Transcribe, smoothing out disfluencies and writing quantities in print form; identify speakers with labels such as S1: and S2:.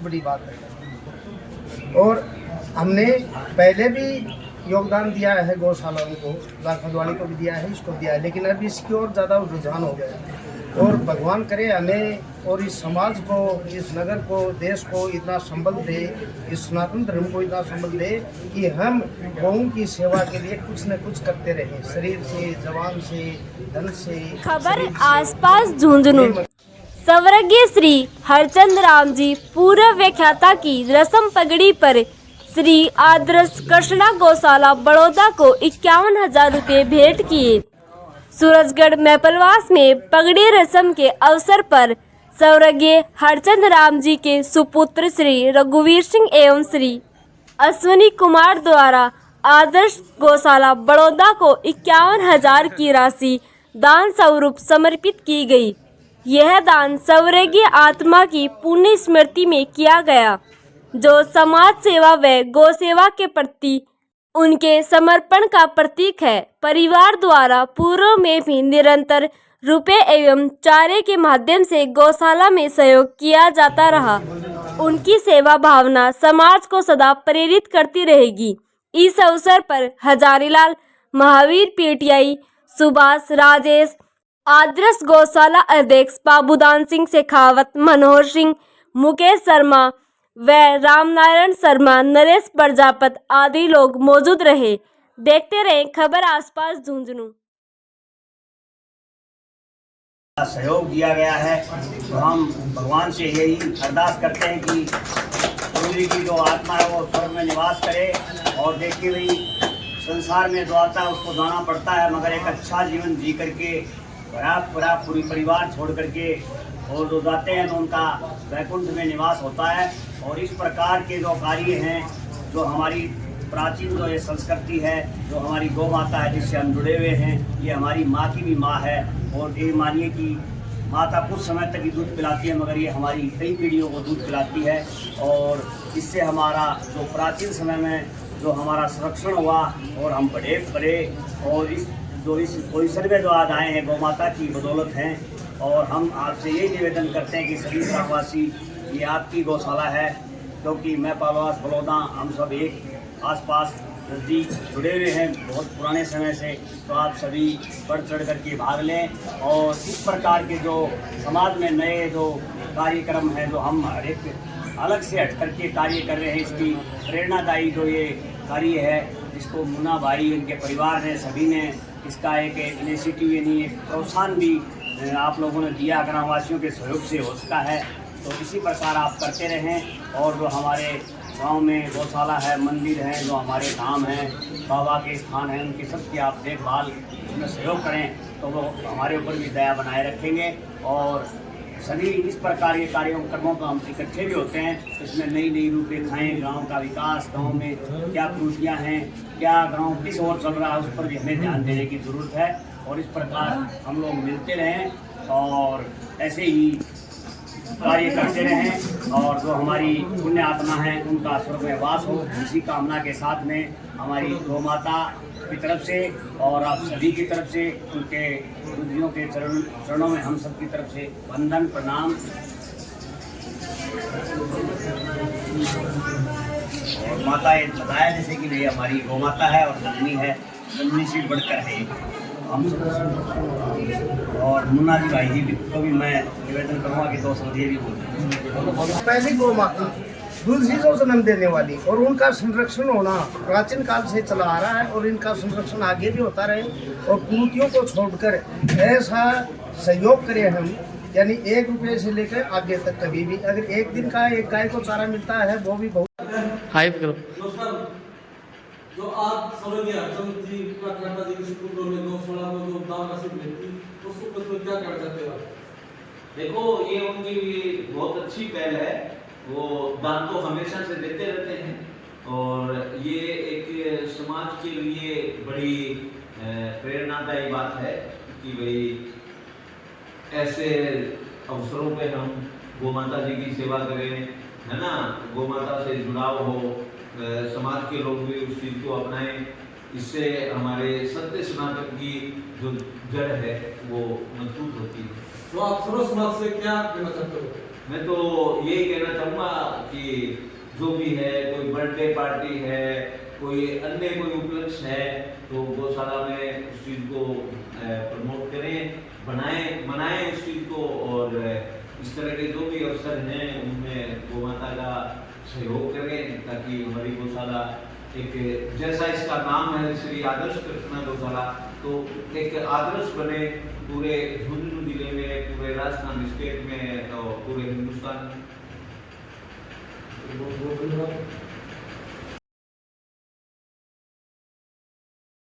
S1: बड़ी बात है। और हमने पहले भी योगदान दिया है गौशालाओं को, लाखनवाड़ी को भी दिया है, इसको दिया है, लेकिन अब इसकी और ज़्यादा रुझान हो गया है। और भगवान करे हमें और इस समाज को, इस नगर को, देश को इतना संबल दे, इस सनातन धर्म को इतना संबल दे कि हम गौं की सेवा के लिए कुछ न कुछ करते रहें, शरीर से, जवान से, धन से।
S2: खबर आसपास झुंझुनू। स्वर्गीय श्री हरचंद राम जी पूर्व व्याख्याता की रस्म पगड़ी पर श्री आदर्श कृष्णा गौशाला बड़ौदा को 51,000 रुपये भेंट किए। सूरजगढ़ मैपलवास में पगड़ी रस्म के अवसर पर स्वर्गीय हरचंद राम जी के सुपुत्र श्री रघुवीर सिंह एवं श्री अश्विनी कुमार द्वारा आदर्श गौशाला बड़ौदा को 51,000 की राशि दान स्वरूप समर्पित की गई। यह दान स्वर्गीय आत्मा की पुण्य स्मृति में किया गया, जो समाज सेवा व गौ सेवा के प्रति उनके समर्पण का प्रतीक है। परिवार द्वारा पूर्व में भी निरंतर रुपए एवं चारे के माध्यम से गौशाला में सहयोग किया जाता रहा। उनकी सेवा भावना समाज को सदा प्रेरित करती रहेगी। इस अवसर पर हजारीलाल, महावीर पीटीआई, सुभाष, राजेश, आदर्श गौशाला अध्यक्ष बाबूदान सिंह शेखावत, मनोहर सिंह, मुकेश शर्मा व रामनारायण शर्मा, नरेश प्रजापत आदि लोग मौजूद रहे। देखते रहे खबर आसपास झुंझुनू।
S3: सहयोग दिया गया है, तो हम भगवान से यही अरदास करते हैं कि पूरी की जो आत्मा है वो स्वर्ग में निवास करे। और देखिए भाई, संसार में जो आता है उसको जाना पड़ता है, मगर एक अच्छा जीवन जी करके पूरा पूरी परिवार छोड़ करके और जो जाते हैं तो उनका वैकुंठ में निवास होता है। और इस प्रकार के जो कार्य हैं, जो हमारी प्राचीन जो ये संस्कृति है, जो हमारी गौ माता है जिससे हम जुड़े हुए हैं, ये हमारी माँ की भी माँ है। और ये मानिए कि माता कुछ समय तक ही दूध पिलाती है, मगर ये हमारी कई पीढ़ियों को दूध पिलाती है। और इससे हमारा जो प्राचीन समय में जो हमारा संरक्षण हुआ और हम बड़े और इस पोजिशन में जो आज आए हैं गौ माता की बदौलत हैं। और हम आपसे यही निवेदन करते हैं कि सभी ग्रामवासी, ये आपकी गौशाला है, क्योंकि मैपलवास, बड़ौदा, हम सब एक आसपास नज़दीक जुड़े हुए हैं बहुत पुराने समय से। तो आप सभी बढ़ चढ़ करके भाग लें और इस प्रकार के जो समाज में नए जो कार्यक्रम हैं, जो हम हर एक अलग से हट करके कार्य कर रहे हैं, इसकी प्रेरणादायी जो ये कार्य है, जिसको मुन्ना भाई, उनके परिवार ने, सभी ने इसका एक इनिशिएटिव यानी एक प्रोत्साहन भी आप लोगों ने दिया, ग्रामवासियों के सहयोग से हो सका है। तो इसी प्रकार आप करते रहें। और जो हमारे गांव में गौशाला है, मंदिर हैं, जो हमारे धाम हैं, बाबा के स्थान हैं, उनकी सबकी आप देखभाल उसमें सहयोग करें, तो वो हमारे ऊपर भी दया बनाए रखेंगे। और सभी इस प्रकार के कार्यक्रमों पर हम इकट्ठे भी होते हैं, इसमें नई रूपरेखाएँ, गाँव का विकास, गाँव में क्या त्रुटियाँ हैं, क्या गाँव किस ओर चल रहा है, उस पर भी हमें ध्यान देने की ज़रूरत है। और इस प्रकार हम लोग मिलते रहें और ऐसे ही कार्य करते रहें। और जो हमारी पुण्य आत्मा है उनका स्वर्ग में वास हो, इसी कामना के साथ में हमारी गौ माता की तरफ से और आप सभी की तरफ से उनके गुरुजियों के चरणों में हम सब की तरफ से वंदन, प्रणाम। और माता ये बताया जैसे कि भैया हमारी गौ माता है और जननी है, जननी से बढ़कर है हम सब। और मुन्ना जी भाई जी को भी मैं निवेदन करूँगा कि 2 शब्द ये भी बोलें।
S1: पहली गौ माता दूसरी जो जन्म देने वाली, और उनका संरक्षण होना प्राचीन काल से चला आ रहा है और इनका संरक्षण आगे भी होता रहे। और कुरीतियों को छोड़कर ऐसा सहयोग करें हम, यानी 1 रुपये से लेकर आगे तक कभी भी अगर एक दिन का एक गाय को चारा मिलता है वो भी बहुत।
S4: हाई करो।
S5: जो आज स्वर्गीय हरचंद जी कृष्णा जी के सुपुत्र में गौशाला को जो दान राशि भेजी, उसको क्या कर सकते हैं?
S6: देखो, ये उनके लिए बहुत अच्छी पहल है। वो दान तो हमेशा से देते रहते हैं और ये एक समाज के लिए बड़ी प्रेरणादायी बात है कि भाई ऐसे अवसरों पे हम गौ माता जी की सेवा करें, है ना, गौ माता से जुड़ाव हो, समाज के लोग भी उस चीज़ को अपनाएं। इससे हमारे सत्य सनातन की जो जड़ है वो मजबूत होती है।
S5: तो आप सर्व समाज से क्या कहना चाहते हो?
S6: मैं तो यही कहना चाहूँगा कि जो भी है, कोई बर्थडे पार्टी है, कोई अन्य कोई उपलक्ष्य है, तो गौशाला में उस चीज़ को प्रमोट करें, मनाएं उस चीज़ को। और इस तरह के जो भी अवसर हैं उनमें गौ माता का सहयोग करें, ताकि हमारी गौशाला एक, जैसा इसका नाम है श्री आदर्श कृष्णा गौशाला, तो एक आदर्श बने पूरे झुंझुनू जिले में, पूरे राजस्थान स्टेट में और पूरे हिंदुस्तान में।
S5: बहुत बहुत धन्यवाद।